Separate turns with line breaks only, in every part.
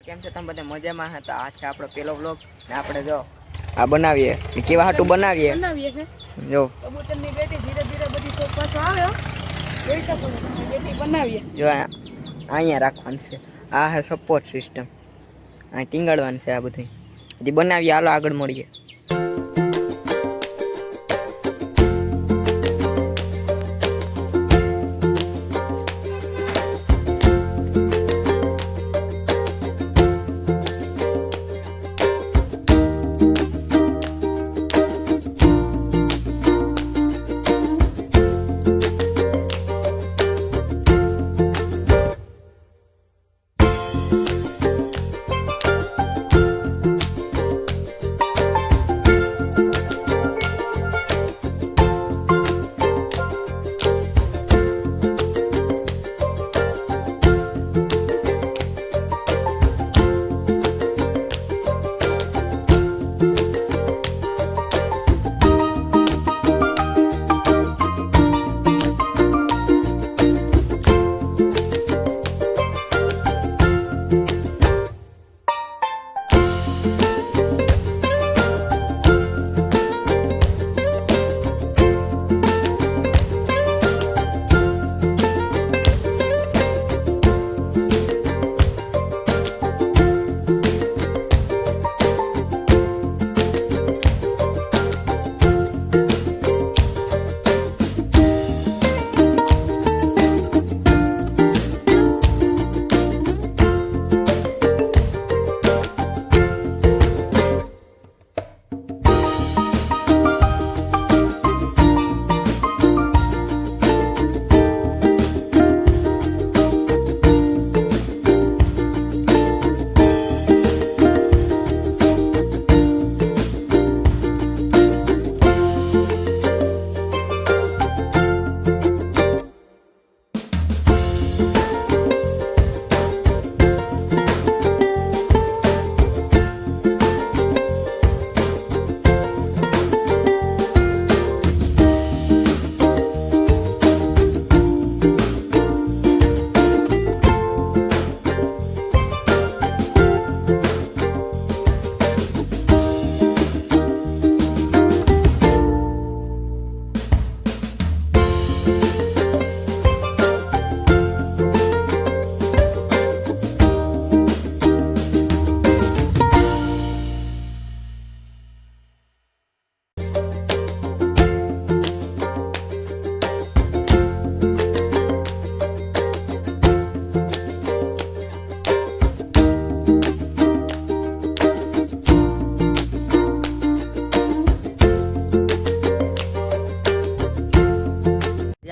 કેમ છે તમે બધા મજામાં હે? તો આ છે આપણો પેલો વ્લોગ ને આપણે જો આ બનાવીએ કેવા હાટું બનાવીએ
છે
જો
કબૂતરની બેટી ધીરે ધીરે બધી શોખ પાછો આવે જોઈ શકો છો તમે બેટી બનાવીએ
જો અહીંયા રાખવાનું છે. આ હે સપોર્ટ સિસ્ટમ, આ ટીંગાડવાનું છે. આ બધું હજી બનાવીએ, હાલો આગળ મળીએ.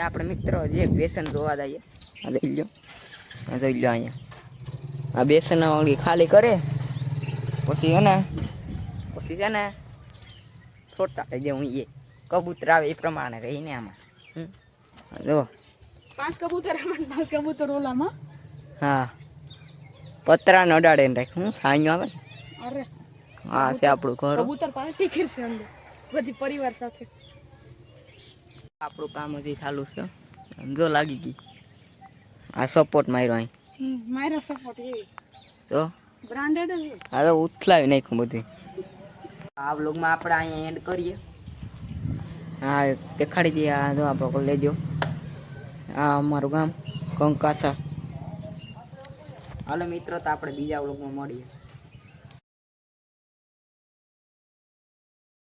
આપણે મિત્રો જે બેસન જોવા દઈએ, લઈ લો, જોઈ લો અહીંયા આ બેસન વાળી ખાલી કરે પછી છે ને છોડતા થઈ જાય. હું એ કબૂતર આવે એ પ્રમાણે રહીને આમાં જો
5 કબૂતર આમાં 5 કબૂતર ઓલામાં.
હા, પતરાને અડાડે ને રાખ. હું સાંયો આવે ને.
અરે
હા, છે આપણું ઘર.
કબૂતર પાર્ટી કરશે અંદર બધી પરિવાર સાથે.
આપણું કામ હજી ચાલુ છે. જો લાગી ગઈ આ સપોર્ટ માર્યો અહીં.
મારો સપોર્ટ એવી
તો
બ્રાન્ડેડ જ.
હવે ઉથલાવી નાખ્યું બધું. આ વ્લોગમાં આપણે અહીંયા એન્ડ કરીએ. હા, દેખાડી દઈએ. આ જો આપણે લેજો. આ અમારું ગામ કંકાસા. હાલો મિત્રો, તો આપણે બીજા વ્લોગમાં મળીએ.